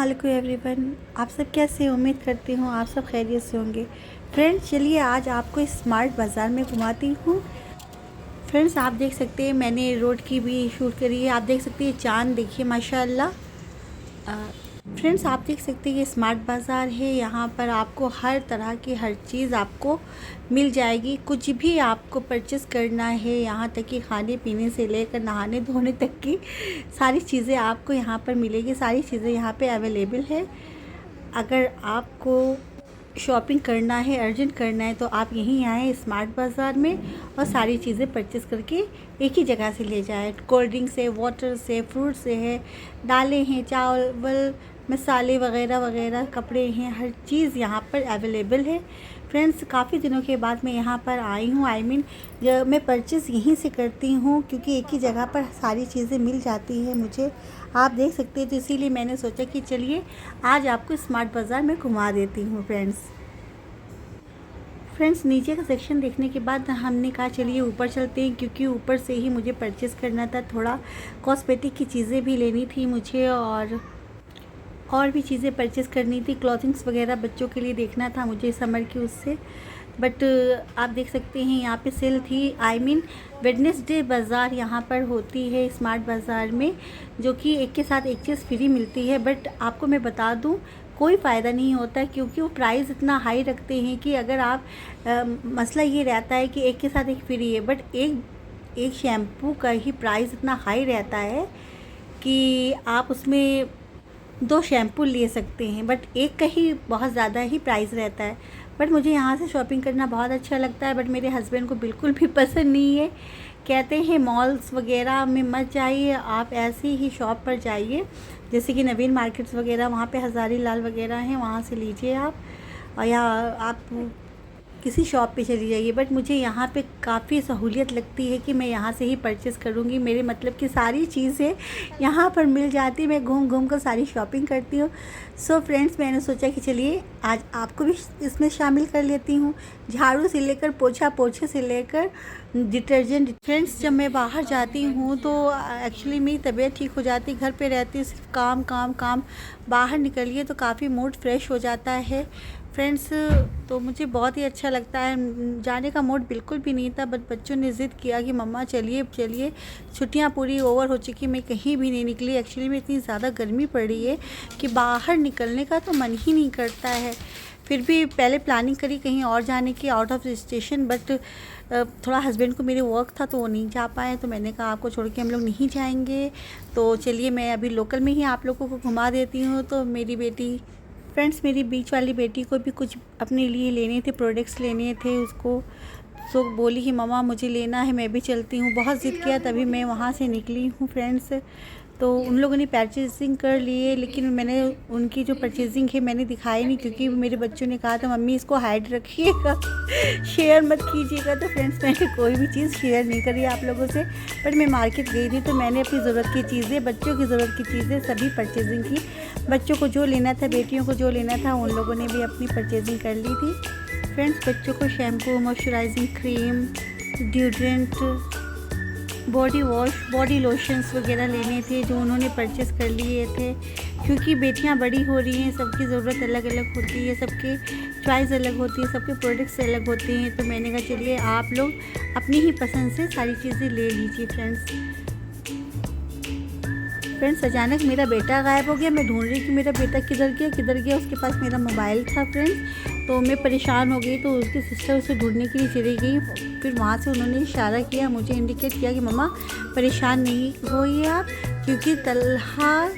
वालेकुम एवरीवन, आप सब कैसे हैं? उम्मीद करती हूँ आप सब खैरियत से होंगे। फ्रेंड्स चलिए आज आपको इस स्मार्ट बाज़ार में घुमाती हूँ। फ्रेंड्स आप देख सकते हैं मैंने रोड की भी शूट करी है। आप देख सकते हैं चाँद देखिए माशाल्लाह। फ्रेंड्स आप देख सकते हैं ये स्मार्ट बाज़ार है। यहाँ पर आपको हर तरह की हर चीज़ आपको मिल जाएगी। कुछ भी आपको परचेस करना है, यहाँ तक कि खाने पीने से लेकर नहाने धोने तक की सारी चीज़ें आपको यहाँ पर मिलेगी। सारी चीज़ें यहाँ पे अवेलेबल है। अगर आपको शॉपिंग करना है, अर्जेंट करना है, तो आप यहीं आएँ स्मार्ट बाज़ार में और सारी चीज़ें परचेस करके एक ही जगह से ले जाएँ। कोल्ड ड्रिंक से, वाटर से, फ्रूट से है, दालें हैं, चावल, मसाले वगैरह वगैरह, कपड़े हैं, हर चीज़ यहाँ पर अवेलेबल है। फ्रेंड्स काफ़ी दिनों के बाद मैं यहाँ पर आई हूँ। मैं परचेज़ यहीं से करती हूँ क्योंकि एक ही जगह पर सारी चीज़ें मिल जाती है मुझे। आप देख सकते हैं, तो इसीलिए मैंने सोचा कि चलिए आज आपको स्मार्ट बाज़ार में घुमा देती हूँ। फ्रेंड्स नीचे का सेक्शन देखने के बाद हमने कहा चलिए ऊपर चलते हैं, क्योंकि ऊपर से ही मुझे परचेज़ करना था। थोड़ा कॉस्मेटिक की चीज़ें भी लेनी थी मुझे और भी चीज़ें परचेज़ करनी थी। क्लॉथिंग्स वगैरह बच्चों के लिए देखना था मुझे समर की उससे। बट आप देख सकते हैं यहाँ पे सेल थी। वेडनेसडे बाज़ार यहाँ पर होती है स्मार्ट बाज़ार में, जो कि एक के साथ एक चीज़ फ्री मिलती है। बट आपको मैं बता दूँ कोई फ़ायदा नहीं होता, क्योंकि वो प्राइस इतना हाई रखते हैं कि अगर आप मसला ये रहता है कि एक के साथ एक फ्री है, बट एक शैम्पू का ही प्राइस इतना हाई रहता है कि आप उसमें 2 शैम्पू ले सकते हैं, बट एक का ही बहुत ज़्यादा ही प्राइस रहता है। बट मुझे यहाँ से शॉपिंग करना बहुत अच्छा लगता है, बट मेरे हस्बैंड को बिल्कुल भी पसंद नहीं है। कहते हैं मॉल्स वगैरह में मत जाइए, आप ऐसी ही शॉप पर जाइए, जैसे कि नवीन मार्केट्स वगैरह, वहाँ पे हज़ारी लाल वगैरह हैं, वहाँ से लीजिए आप, और या आप किसी शॉप पे चली जाइए। बट मुझे यहाँ पे काफ़ी सहूलियत लगती है कि मैं यहाँ से ही परचेज़ करूँगी। मेरे मतलब कि सारी चीज़ें यहाँ पर मिल जाती, मैं घूम घूम कर सारी शॉपिंग करती हूँ। सो फ्रेंड्स मैंने सोचा कि चलिए आज आपको भी इसमें शामिल कर लेती हूँ। झाड़ू से लेकर पोछे से लेकर डिटर्जेंट। फ्रेंड्स जब मैं बाहर जाती हूँ तो एक्चुअली मेरी तबीयत ठीक हो जाती, घर पे रहती सिर्फ काम काम काम। बाहर निकलिए तो काफ़ी मूड फ्रेश हो जाता है फ्रेंड्स। तो मुझे बहुत ही अच्छा लगता है। जाने का मूड बिल्कुल भी नहीं था, बट बच्चों ने ज़िद किया कि मम्मा चलिए चलिए। छुट्टियां पूरी ओवर हो चुकी, मैं कहीं भी नहीं निकली। एक्चुअली में इतनी ज़्यादा गर्मी पड़ रही है कि बाहर निकलने का तो मन ही नहीं करता है। फिर भी पहले प्लानिंग करी कहीं और जाने की, आउट ऑफ स्टेशन, बट थोड़ा हस्बैंड को मेरे वर्क था तो वो नहीं जा पाए, तो मैंने कहा आपको छोड़ के हम लोग नहीं जाएंगे, तो चलिए मैं अभी लोकल में ही आप लोगों को घुमा देती हूँ। तो मेरी बीच वाली बेटी को भी कुछ अपने लिए लेने थे, प्रोडक्ट्स लेने थे उसको, तो बोली कि मम्मा मुझे लेना है, मैं भी चलती हूँ। बहुत ज़िद किया तभी मैं वहाँ से निकली हूँ फ्रेंड्स। तो उन लोगों ने परचेजिंग कर लिए, लेकिन मैंने उनकी जो परचेजिंग है मैंने दिखाई नहीं, क्योंकि मेरे बच्चों ने कहा था मम्मी इसको हाइड रखिएगा, शेयर मत कीजिएगा। तो फ्रेंड्स मैंने कोई भी चीज़ शेयर नहीं करी आप लोगों से। बट मैं मार्केट गई थी तो मैंने अपनी ज़रूरत की चीज़ें, बच्चों की ज़रूरत की चीज़ें सभी परचेजिंग की। बच्चों को जो लेना था, बेटियों को जो लेना था, उन लोगों ने भी अपनी परचेजिंग कर ली थी। फ्रेंड्स बच्चों को shampoo, moisturising cream, deodorant, body wash, body lotions वगैरह लेने थे, जो उन्होंने परचेज़ कर लिए थे। क्योंकि बेटियां बड़ी हो रही हैं, सबकी ज़रूरत अलग अलग होती है, सबके चॉइस अलग होती है, सबके प्रोडक्ट्स अलग होते हैं। तो मैंने कहा चलिए आप लोग अपनी ही पसंद से सारी चीज़ें ले लीजिए। फ्रेंड्स अचानक मेरा बेटा गायब हो गया। मैं ढूंढ रही कि मेरा बेटा किधर गया। उसके पास मेरा मोबाइल था फ्रेंड्स, तो मैं परेशान हो गई। तो उसकी सिस्टर उसे ढूंढने के लिए चली गई। फिर वहाँ से उन्होंने इशारा किया, मुझे इंडिकेट किया कि मम्मा परेशान नहीं होइए आप, क्योंकि तलहा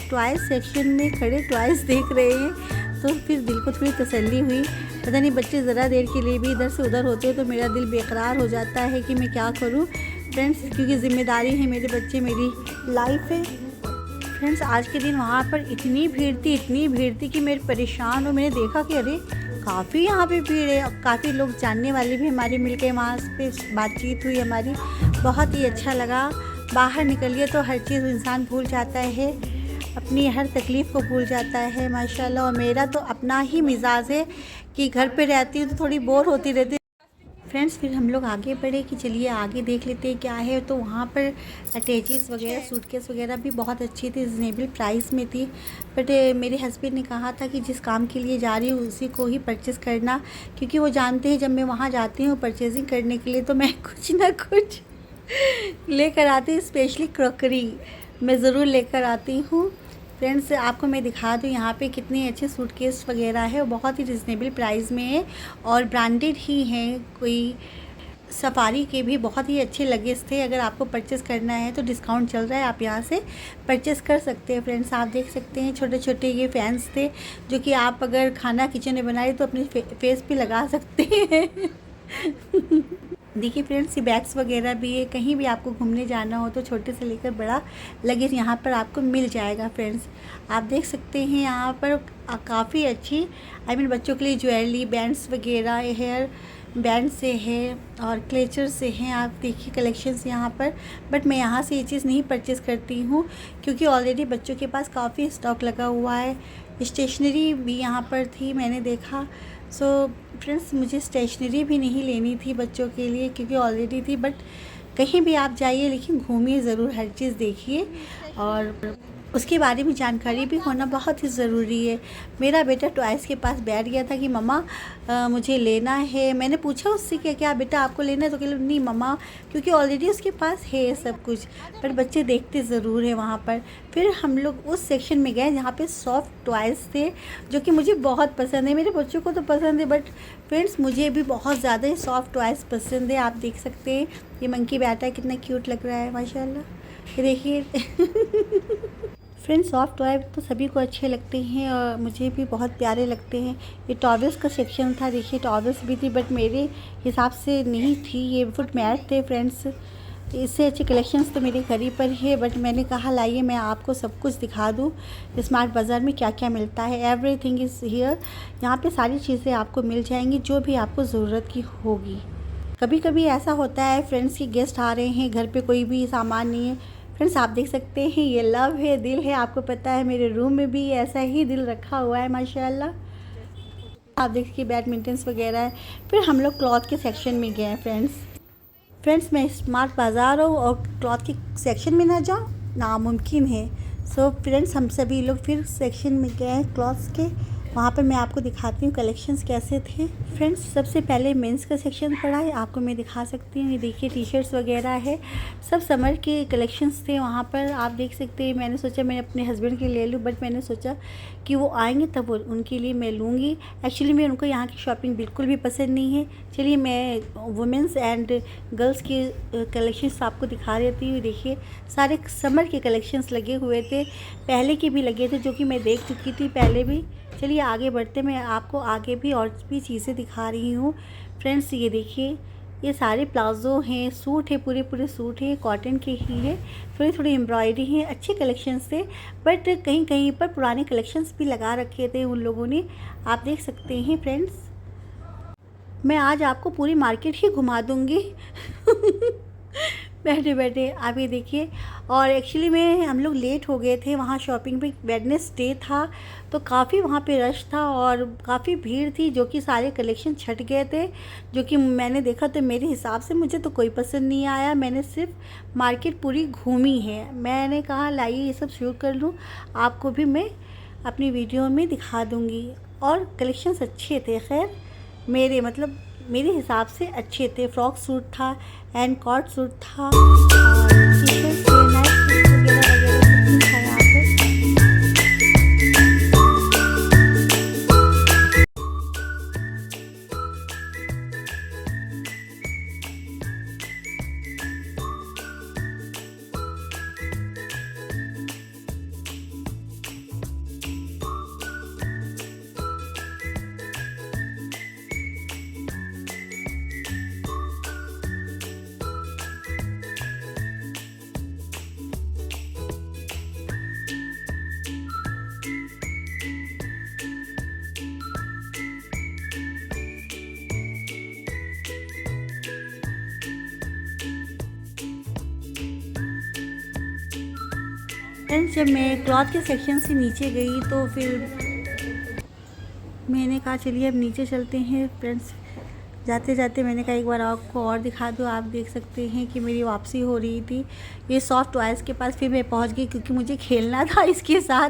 टॉयज़ सेक्शन में खड़े टॉयज़ देख रहे हैं। तो फिर दिल को थोड़ी तसल्ली हुई। पता नहीं बच्चे ज़रा देर के लिए भी इधर से उधर होते हैं तो मेरा दिल बेकरार हो जाता है कि मैं क्या करूँ फ्रेंड्स, क्योंकि ज़िम्मेदारी है, मेरे बच्चे मेरी लाइफ है। फ्रेंड्स आज के दिन वहाँ पर इतनी भीड़ थी कि मैं परेशान हूँ। मैंने देखा कि अरे काफ़ी यहाँ पे भीड़ है। काफ़ी लोग जानने वाले भी हमारे मिल गए, वहाँ पे बातचीत हुई हमारी, बहुत ही अच्छा लगा। बाहर निकलिए तो हर चीज़ इंसान भूल जाता है, अपनी हर तकलीफ़ को भूल जाता है माशाल्लाह। और मेरा तो अपना ही मिजाज है कि घर पे रहती हूँ तो थोड़ी बोर होती रहती। फ्रेंड्स फिर हम लोग आगे बढ़े कि चलिए आगे देख लेते हैं क्या है। तो वहाँ पर अटैचीज़ वगैरह सूटकेस वगैरह भी बहुत अच्छी थी, रिजनेबल प्राइस में थी। बट मेरे हस्बैंड ने कहा था कि जिस काम के लिए जा रही हूँ उसी को ही परचेज़ करना, क्योंकि वो जानते हैं जब मैं वहाँ जाती हूँ परचेजिंग करने के लिए तो मैं कुछ ना कुछ लेकर आती हूँ। स्पेशली क्रॉकरी मैं ज़रूर लेकर आती हूँ। फ्रेंड्स आपको मैं दिखा दूँ यहाँ पे कितने अच्छे सूटकेस वगैरह है, वो बहुत ही रिजनेबल प्राइस में है और ब्रांडेड ही हैं। कोई सफारी के भी बहुत ही अच्छे लगेज थे। अगर आपको परचेज़ करना है तो डिस्काउंट चल रहा है, आप यहाँ से परचेज़ कर सकते हैं। फ्रेंड्स आप देख सकते हैं छोटे छोटे ये फैंस थे जो कि आप अगर खाना किचन में बनाए तो अपने फेस पे लगा सकते हैं। देखिए फ्रेंड्स ये बैग्स वगैरह भी है, कहीं भी आपको घूमने जाना हो तो छोटे से लेकर बड़ा लगेज यहाँ पर आपको मिल जाएगा। फ्रेंड्स आप देख सकते हैं यहाँ पर काफ़ी अच्छी बच्चों के लिए ज्वेलरी बैंड्स वगैरह, हेयर बैंड से है और क्लेचर से हैं। आप देखिए कलेक्शंस यहाँ पर। बट मैं यहाँ से ये चीज़ नहीं परचेज़ करती हूँ क्योंकि ऑलरेडी बच्चों के पास काफ़ी स्टॉक लगा हुआ है। स्टेशनरी भी यहाँ पर थी, मैंने देखा। सो फ्रेंड्स मुझे स्टेशनरी भी नहीं लेनी थी बच्चों के लिए क्योंकि ऑलरेडी थी। बट कहीं भी आप जाइए लेकिन घूमिए ज़रूर, हर चीज़ देखिए और उसके बारे में जानकारी भी होना बहुत ही ज़रूरी है। मेरा बेटा टॉयज़ के पास बैठ गया था कि मम्मा मुझे लेना है। मैंने पूछा उससे कि क्या बेटा आपको लेना है, तो कह नहीं मम्मा, क्योंकि ऑलरेडी उसके पास है सब कुछ। पर बच्चे देखते ज़रूर है वहाँ पर। फिर हम लोग उस सेक्शन में गए जहाँ पे सॉफ्ट टॉयज़ थे जो कि मुझे बहुत पसंद है। मेरे बच्चों को तो पसंद है बट फ्रेंड्स मुझे भी बहुत ज़्यादा ही सॉफ्ट टॉयज़ पसंद है। आप देख सकते हैं ये मंकी बैठा है, कितना क्यूट लग रहा है माशाल्लाह। ये देखिए फ्रेंड्स सॉफ्ट टॉय तो सभी को अच्छे लगते हैं और मुझे भी बहुत प्यारे लगते हैं। ये टॉवल्स का सेक्शन था, देखिए टॉवल्स भी थी बट मेरे हिसाब से नहीं थी, ये फुट मैट थे। फ्रेंड्स इससे अच्छे कलेक्शंस तो मेरे घर ही पर है बट मैंने कहा लाइए मैं आपको सब कुछ दिखा दूँ स्मार्ट बाज़ार में क्या क्या मिलता है। एवरीथिंग इज़ हियर, यहाँ पे सारी चीज़ें आपको मिल जाएंगी जो भी आपको ज़रूरत की होगी। कभी कभी ऐसा होता है फ्रेंड्स की गेस्ट आ रहे हैं, घर पे कोई भी सामान नहीं है। फ्रेंड्स आप देख सकते हैं ये लव है, दिल है। आपको पता है मेरे रूम में भी ऐसा ही दिल रखा हुआ है माशाल्लाह। आप देखिए बैडमिंटन्स वगैरह है। फिर हम लोग क्लॉथ के सेक्शन में गए। फ्रेंड्स मैं स्मार्ट बाज़ार हूँ और क्लॉथ के सेक्शन में ना जाऊँ नामुमकिन है। सो फ्रेंड्स हम सभी लोग फिर सेक्शन में गए क्लॉथ्स के, वहाँ पर मैं आपको दिखाती हूँ कलेक्शंस कैसे थे। फ्रेंड्स सबसे पहले मेंस का सेक्शन पड़ा है, आपको मैं दिखा सकती हूँ। ये देखिए टी शर्ट्स वगैरह है, सब समर के कलेक्शंस थे वहाँ पर। आप देख सकते हैं मैंने सोचा मैं अपने हस्बैंड के लिए ले लूँ बट मैंने सोचा कि वो आएंगे तब उनके लिए मैं लूँगी। एक्चुअली मैं उनको यहाँ की शॉपिंग बिल्कुल भी पसंद नहीं है। चलिए मैं वुमेंस एंड गर्ल्स के कलेक्शंस आपको दिखा देती हूँ। देखिए सारे समर के कलेक्शंस लगे हुए थे, पहले के भी लगे थे जो कि मैं देख चुकी थी पहले भी। चलिए आगे बढ़ते, मैं आपको आगे भी और भी चीज़ें दिखा रही हूँ। फ्रेंड्स ये देखिए ये सारे प्लाज़ो हैं, सूट है, पूरे सूट है, कॉटन के ही है, थोड़ी एम्ब्रॉयडरी है। अच्छे कलेक्शंस थे बट कहीं कहीं पर पुराने कलेक्शंस भी लगा रखे थे उन लोगों ने, आप देख सकते हैं। फ्रेंड्स मैं आज आपको पूरी मार्केट ही घुमा दूँगी बैठे बैठे। आप ये देखिए। और एक्चुअली में हम लोग लेट हो गए थे वहाँ शॉपिंग पे, वेडनेसडे था तो काफ़ी वहाँ पे रश था और काफ़ी भीड़ थी जो कि सारे कलेक्शन छट गए थे। जो कि मैंने देखा तो मेरे हिसाब से मुझे तो कोई पसंद नहीं आया। मैंने सिर्फ मार्केट पूरी घूमी है। मैंने कहा लाइए ये सब शूट कर लूँ, आपको भी मैं अपनी वीडियो में दिखा दूँगी। और कलेक्शंस अच्छे थे, खैर मेरे हिसाब से अच्छे थे। फ्रॉक सूट था एंड कॉट सूट था और टी-शर्ट थे, नाइट सूट वगैरह सब कुछ था यहाँ पे। फ्रेंड्स जब मैं क्लॉथ के सेक्शन से नीचे गई तो फिर मैंने कहा चलिए अब नीचे चलते हैं। फ्रेंड्स जाते जाते मैंने कहा एक बार आपको और दिखा दूँ। आप देख सकते हैं कि मेरी वापसी हो रही थी। ये सॉफ्ट टॉयज़ के पास फिर मैं पहुंच गई क्योंकि मुझे खेलना था इसके साथ,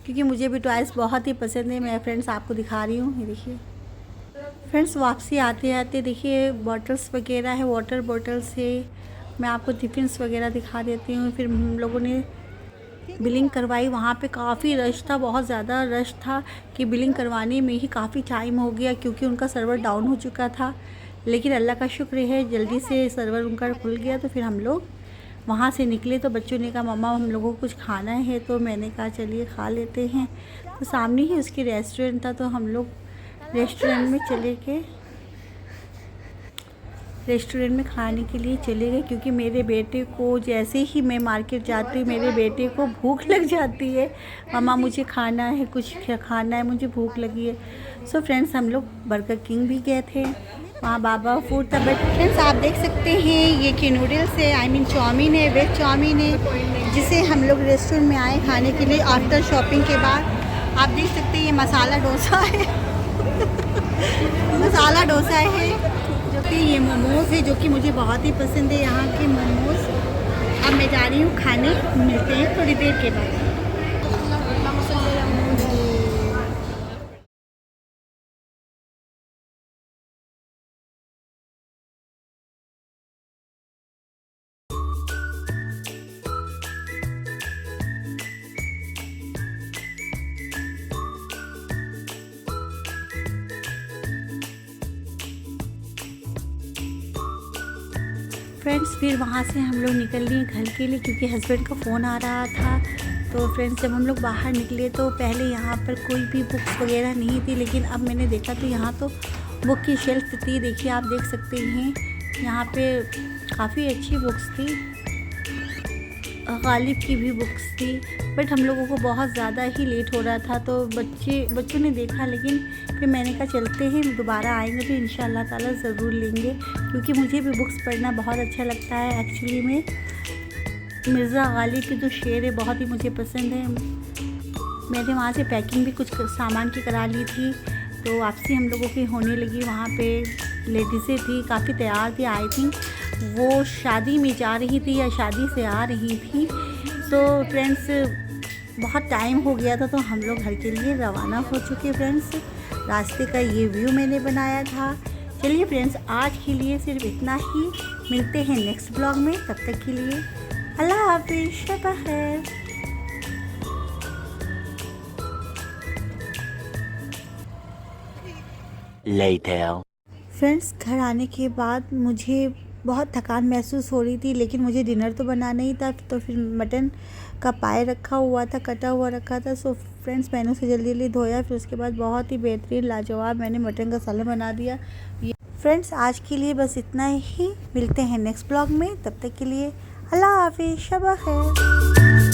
क्योंकि मुझे भी टॉयज़ बहुत ही पसंद है। मैं फ्रेंड्स आपको दिखा रही हूँ, ये देखिए फ्रेंड्स। वापसी आते आते देखिए बॉटल्स वगैरह है, वाटर बॉटल्स है। मैं आपको टिफ़िन्स वगैरह दिखा देती हूँ। फिर हम लोगों ने बिलिंग करवाई। वहाँ पे काफ़ी रश था, बहुत ज़्यादा रश था कि बिलिंग करवाने में ही काफ़ी टाइम हो गया क्योंकि उनका सर्वर डाउन हो चुका था। लेकिन अल्लाह का शुक्र है जल्दी से सर्वर उनका खुल गया। तो फिर हम लोग वहाँ से निकले तो बच्चों ने कहा मम्मा हम लोगों को कुछ खाना है, तो मैंने कहा चलिए खा लेते हैं। तो सामने ही उसकी रेस्टोरेंट था, तो हम लोग रेस्टोरेंट में चले गए। रेस्टोरेंट में खाने के लिए चले गए क्योंकि मेरे बेटे को जैसे ही मैं मार्केट जाती हूँ मेरे बेटे को भूख लग जाती है। मम्मा मुझे खाना है, कुछ खाना है, मुझे भूख लगी है। सो फ्रेंड्स हम लोग बर्गर किंग भी गए थे, वहाँ बाबा फूड था। बट फ्रेंड्स आप देख सकते हैं ये कि नूडल्स है, आई मीन चाउमीन है, वेज चाउमीन है, जिसे हम लोग रेस्टोरेंट में आए खाने के लिए आफ्टर शॉपिंग के बाद। आप देख सकते हैं ये मसाला डोसा है मसाला डोसा है, जो कि ये मोमोज़ है जो कि मुझे बहुत ही पसंद है यहाँ के मोमोज़। अब मैं जा रही हूँ खाने, मिलते हैं थोड़ी देर के बाद। फ्रेंड्स फिर वहाँ से हम लोग निकल लिए घर के लिए क्योंकि हस्बैंड का फ़ोन आ रहा था। तो फ्रेंड्स जब हम लोग बाहर निकले तो पहले यहाँ पर कोई भी बुक्स वगैरह नहीं थी, लेकिन अब मैंने देखा तो यहाँ तो बुक की शेल्फ थी। देखिए आप देख सकते हैं यहाँ पे काफ़ी अच्छी बुक्स थी, गालिब की भी बुक्स थी। बट हम लोगों को बहुत ज़्यादा ही लेट हो रहा था तो बच्चों ने देखा, लेकिन फिर मैंने कहा चलते हैं, दोबारा आएंगे तो इंशाल्लाह ताला ज़रूर लेंगे क्योंकि मुझे भी बुक्स पढ़ना बहुत अच्छा लगता है। एक्चुअली में मिर्ज़ा गालिब की जो शेर है बहुत ही मुझे पसंद है। मैंने वहाँ से पैकिंग भी कुछ सामान की करा ली थी, तो वापसी हम लोगों की होने लगी। वहाँ पे लेडीज़ें थी, काफ़ी तैयार थी, आई थिंक वो शादी में जा रही थी या शादी से आ रही थी। तो फ्रेंड्स बहुत टाइम हो गया था तो हम लोग घर के लिए रवाना हो चुके। फ्रेंड्स रास्ते का ये व्यू मैंने बनाया था। चलिए फ्रेंड्स आज के लिए सिर्फ इतना ही, मिलते हैं नेक्स्ट ब्लॉग में। तब तक के लिए अल्लाह हाफिज़, शब खैर। Later. फ्रेंड्स घर आने के बाद मुझे बहुत थकान महसूस हो रही थी, लेकिन मुझे डिनर तो बनाना ही था। तो फिर मटन का पाए रखा हुआ था, कटा हुआ रखा था। सो फ्रेंड्स मैंने उसे जल्दी जल्दी धोया, फिर उसके बाद बहुत ही बेहतरीन लाजवाब मैंने मटन का सालन बना दिया। फ्रेंड्स आज के लिए बस इतना ही, मिलते हैं नेक्स्ट ब्लॉग में। तब तक के लिए अल्लाह हाफिज़, शब खैर।